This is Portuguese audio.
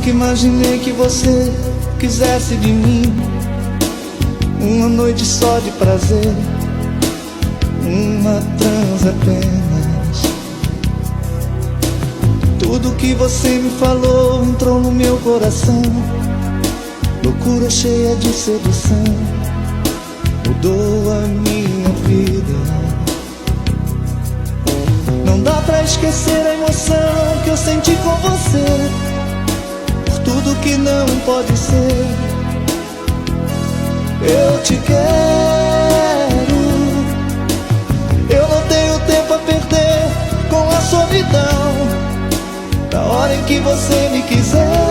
Nunca imaginei que você quisesse de mim uma noite só de prazer, uma transa apenas. Tudo que você me falou entrou no meu coração, loucura cheia de sedução, mudou a minha vida. Não dá pra esquecer a emoção que eu senti com você, por tudo que não pode ser. Eu te quero, eu não tenho tempo a perder com a solidão. Na hora em que você me quiser,